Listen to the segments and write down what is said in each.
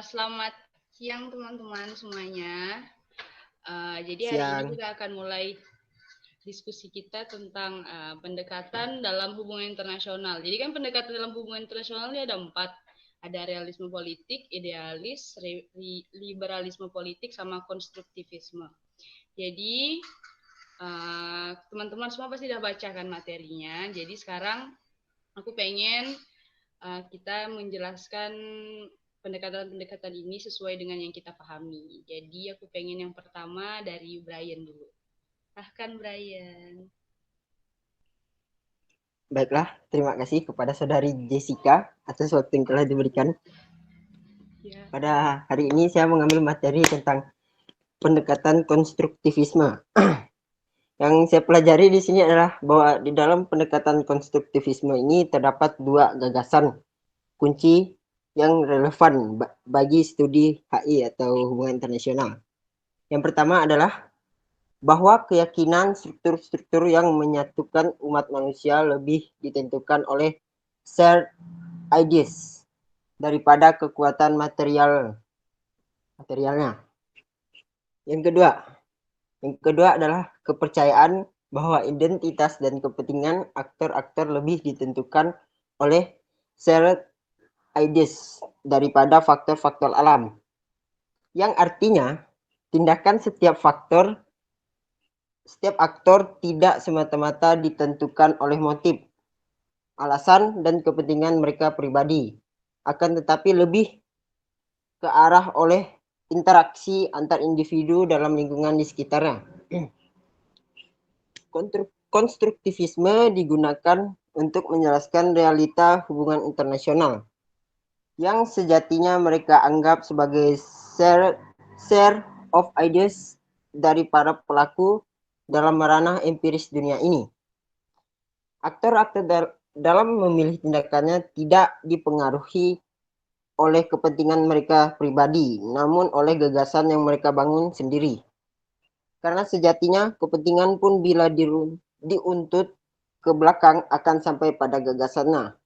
Selamat siang teman-teman semuanya. Jadi hari ini Siang. kita akan mulai diskusi kita tentang pendekatan dalam hubungan internasional. Jadi kan pendekatan dalam hubungan internasional ini ada 4. Ada realisme politik, idealis, liberalisme politik, sama konstruktivisme. Jadi teman-teman semua pasti sudah baca kan materinya. Jadi sekarang aku pengen kita menjelaskan pendekatan-pendekatan ini sesuai dengan yang kita pahami. Jadi aku pengen yang pertama dari Brian dulu. Silahkan Brian. Baiklah, terima kasih kepada saudari Jessica atas waktu yang telah diberikan. Ya. Pada hari ini saya mengambil materi tentang pendekatan konstruktivisme. Yang saya pelajari di sini adalah bahwa di dalam pendekatan konstruktivisme ini terdapat dua gagasan kunci yang relevan bagi studi HI atau hubungan internasional. Yang pertama adalah bahwa keyakinan struktur-struktur yang menyatukan umat manusia lebih ditentukan oleh shared ideas daripada kekuatan materialnya. Yang kedua adalah kepercayaan bahwa identitas dan kepentingan aktor-aktor lebih ditentukan oleh shared ideas daripada faktor-faktor alam. Yang artinya, tindakan setiap aktor tidak semata-mata ditentukan oleh motif, alasan, dan kepentingan mereka pribadi, akan tetapi lebih ke arah oleh interaksi antar individu dalam lingkungan di sekitarnya. Konstruktivisme digunakan untuk menjelaskan realita hubungan internasional yang sejatinya mereka anggap sebagai share of ideas dari para pelaku dalam ranah empiris dunia ini. Aktor-aktor dalam memilih tindakannya tidak dipengaruhi oleh kepentingan mereka pribadi, namun oleh gagasan yang mereka bangun sendiri. Karena sejatinya kepentingan pun bila diuntut ke belakang akan sampai pada gagasannya.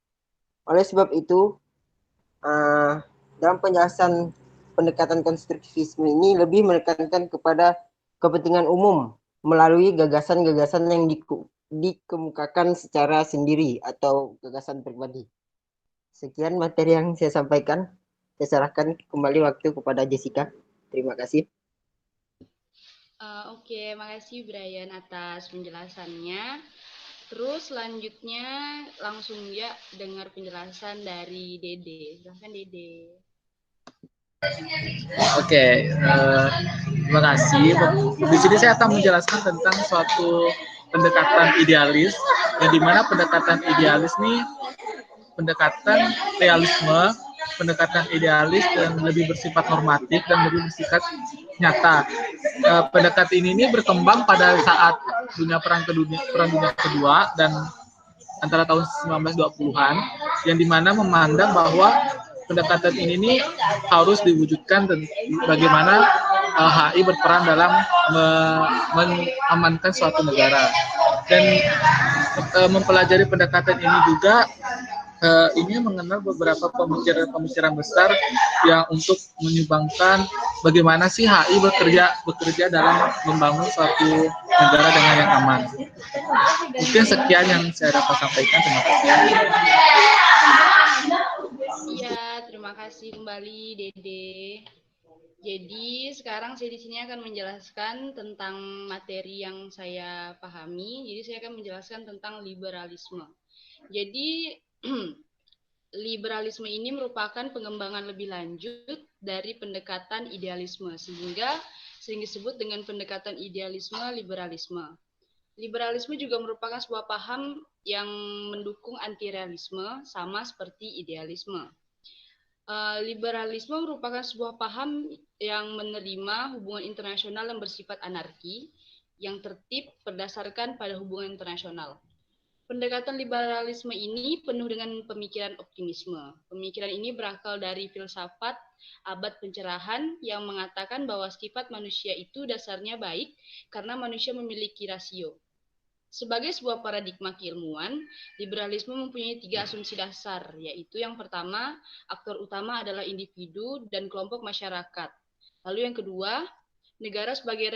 Oleh sebab itu, dalam penjelasan pendekatan konstruktivisme ini lebih menekankan kepada kepentingan umum melalui gagasan-gagasan yang dikemukakan secara sendiri atau gagasan pribadi. Sekian materi yang saya sampaikan. Saya serahkan kembali waktu kepada Jessica. Terima kasih. Oke, makasih Brian atas penjelasannya. Terus selanjutnya langsung ya dengar penjelasan dari Dede. Silahkan Dede. Oke, terima kasih. Di sini saya akan menjelaskan tentang suatu pendekatan idealis, yang dimana pendekatan idealis ini pendekatan realisme, pendekatan idealis dan lebih bersifat normatif dan lebih bersifat nyata. Pendekatan ini berkembang pada saat Perang Dunia Kedua dan antara tahun 1920-an, yang dimana memandang bahwa pendekatan ini harus diwujudkan dan bagaimana HI berperan dalam mengamankan suatu negara. Dan mempelajari pendekatan ini juga ini mengenal beberapa pemikiran besar yang untuk menyumbangkan bagaimana sih HI bekerja dalam membangun suatu negara dengan yang aman. Mungkin sekian yang saya dapat sampaikan. Terima kasih. Iya, terima kasih kembali Dede. Jadi sekarang saya di sini akan menjelaskan tentang materi yang saya pahami. Jadi saya akan menjelaskan tentang liberalisme. Jadi liberalisme ini merupakan pengembangan lebih lanjut dari pendekatan idealisme, sehingga sering disebut dengan pendekatan idealisme liberalisme. Liberalisme juga merupakan sebuah paham yang mendukung anti-realisme, sama seperti idealisme. Liberalisme merupakan sebuah paham yang menerima hubungan internasional yang bersifat anarki, yang tertib berdasarkan pada hubungan internasional. Pendekatan liberalisme ini penuh dengan pemikiran optimisme. Pemikiran ini berakal dari filsafat abad pencerahan yang mengatakan bahwa sifat manusia itu dasarnya baik karena manusia memiliki rasio. Sebagai sebuah paradigma keilmuan, liberalisme mempunyai 3 asumsi dasar, yaitu yang pertama, aktor utama adalah individu dan kelompok masyarakat. Lalu yang kedua, negara sebagai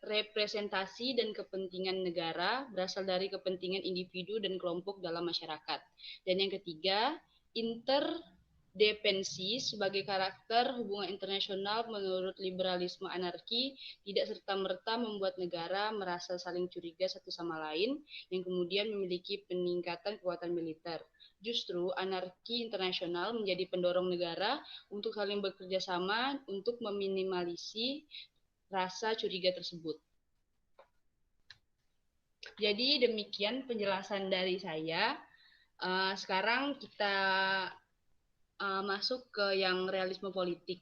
representasi dan kepentingan negara berasal dari kepentingan individu dan kelompok dalam masyarakat. Dan yang ketiga, interdependensi sebagai karakter hubungan internasional menurut liberalisme anarki tidak serta-merta membuat negara merasa saling curiga satu sama lain yang kemudian memiliki peningkatan kekuatan militer. Justru anarki internasional menjadi pendorong negara untuk saling bekerja sama untuk meminimalisi rasa curiga tersebut. Jadi demikian penjelasan dari saya. Sekarang kita masuk ke yang realisme politik.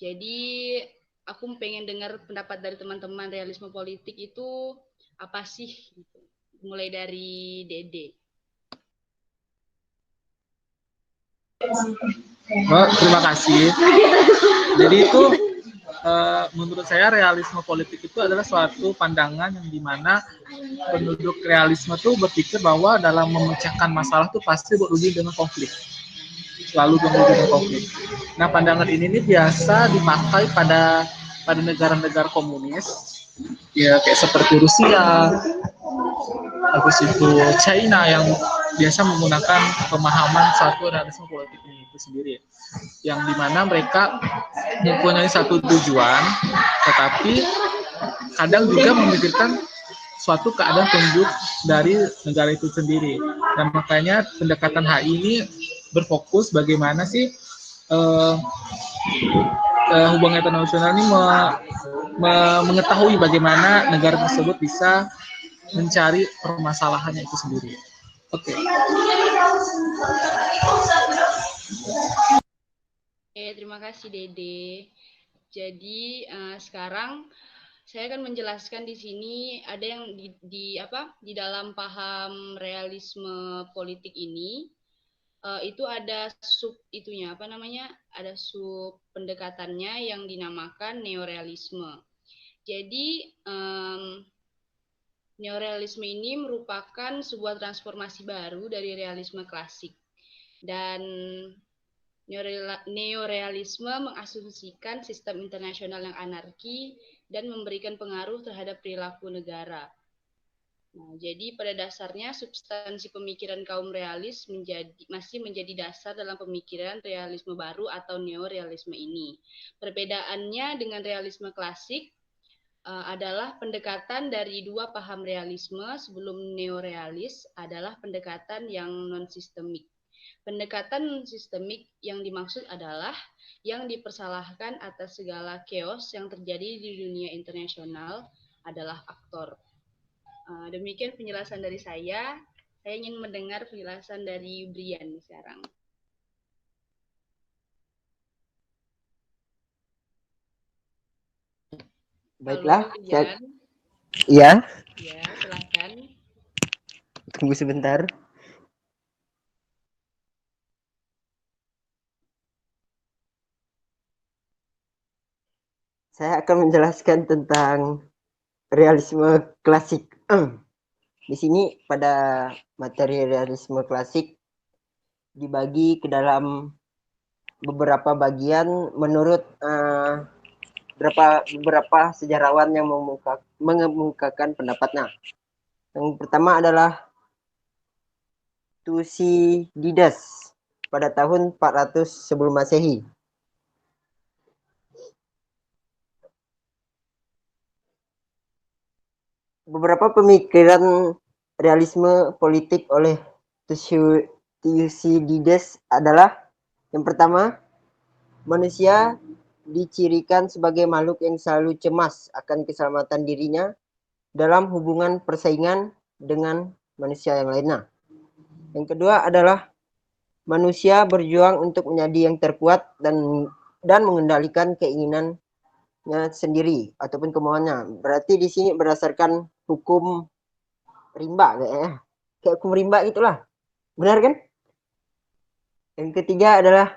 Jadi aku pengen dengar pendapat dari teman-teman realisme politik itu apa sih? Mulai dari Dede. Terima kasih. Jadi itu menurut saya realisme politik itu adalah suatu pandangan yang dimana penduduk realisme tuh berpikir bahwa dalam memecahkan masalah tuh pasti berujung dengan konflik, selalu berujung dengan konflik. Nah, pandangan ini nih biasa dipakai pada negara-negara komunis, ya kayak seperti Rusia, habis itu China yang biasa menggunakan pemahaman satu realisme politik ini itu sendiri, yang dimana mereka mempunyai satu tujuan, tetapi kadang juga memikirkan suatu keadaan penduduk dari negara itu sendiri. Dan makanya pendekatan HI ini berfokus bagaimana sih hubungan internasional ini mengetahui bagaimana negara tersebut bisa mencari permasalahannya itu sendiri. Oke. Terima kasih Dede. Jadi sekarang saya akan menjelaskan di sini ada yang di dalam paham realisme politik ini itu ada sub ada sub pendekatannya yang dinamakan neorealisme. Jadi neorealisme ini merupakan sebuah transformasi baru dari realisme klasik. Dan neorealisme mengasumsikan sistem internasional yang anarki dan memberikan pengaruh terhadap perilaku negara. Nah, jadi pada dasarnya substansi pemikiran kaum realis masih menjadi dasar dalam pemikiran realisme baru atau neorealisme ini. Perbedaannya dengan realisme klasik adalah pendekatan dari dua paham realisme sebelum neorealis adalah pendekatan yang non-sistemik. Pendekatan sistemik yang dimaksud adalah yang dipersalahkan atas segala chaos yang terjadi di dunia internasional adalah aktor. Demikian penjelasan dari saya. Saya ingin mendengar penjelasan dari Brian sekarang. Baiklah. Halo, Iya. Ya, silakan. Tunggu sebentar. Saya akan menjelaskan tentang realisme klasik. Di sini pada materi realisme klasik dibagi ke dalam beberapa bagian menurut beberapa sejarawan yang mengemukakan pendapatnya. Yang pertama adalah Thucydides pada tahun 400 sebelum Masehi. Beberapa pemikiran realisme politik oleh Thucydides adalah yang pertama, manusia dicirikan sebagai makhluk yang selalu cemas akan keselamatan dirinya dalam hubungan persaingan dengan manusia yang lainnya. Yang kedua adalah manusia berjuang untuk menjadi yang terkuat dan mengendalikan keinginannya sendiri ataupun kemauannya. Berarti di sini berdasarkan hukum rimba kayaknya. Kayak hukum rimba itulah. Benar kan? Yang ketiga adalah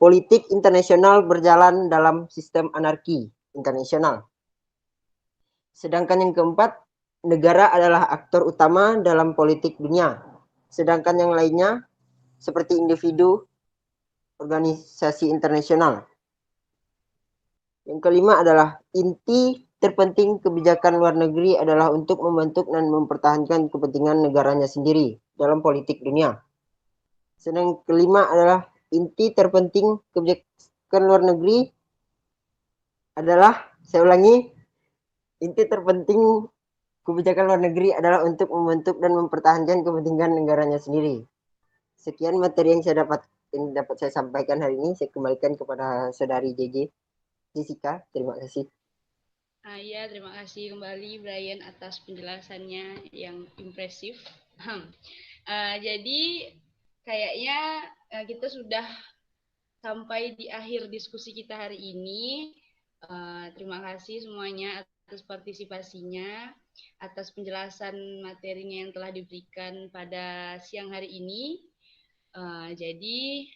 politik internasional berjalan dalam sistem anarki internasional. Sedangkan yang keempat, negara adalah aktor utama dalam politik dunia, sedangkan yang lainnya seperti individu, organisasi internasional. Yang kelima adalah inti terpenting kebijakan luar negeri adalah untuk membentuk dan mempertahankan kepentingan negaranya sendiri dalam politik dunia. Sedang kelima adalah inti terpenting kebijakan luar negeri adalah, saya ulangi, inti terpenting kebijakan luar negeri adalah untuk membentuk dan mempertahankan kepentingan negaranya sendiri. Sekian materi yang dapat saya sampaikan hari ini. Saya kembalikan kepada saudari Jessica. Terima kasih. Ya, terima kasih kembali Brian atas penjelasannya yang impresif. Jadi kayaknya kita sudah sampai di akhir diskusi kita hari ini. Terima kasih semuanya atas partisipasinya, atas penjelasan materinya yang telah diberikan pada siang hari ini. Jadi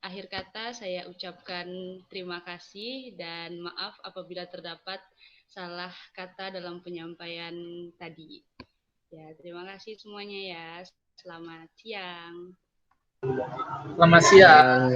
akhir kata saya ucapkan terima kasih dan maaf apabila terdapat salah kata dalam penyampaian tadi. Ya, terima kasih semuanya ya. Selamat siang. Selamat siang.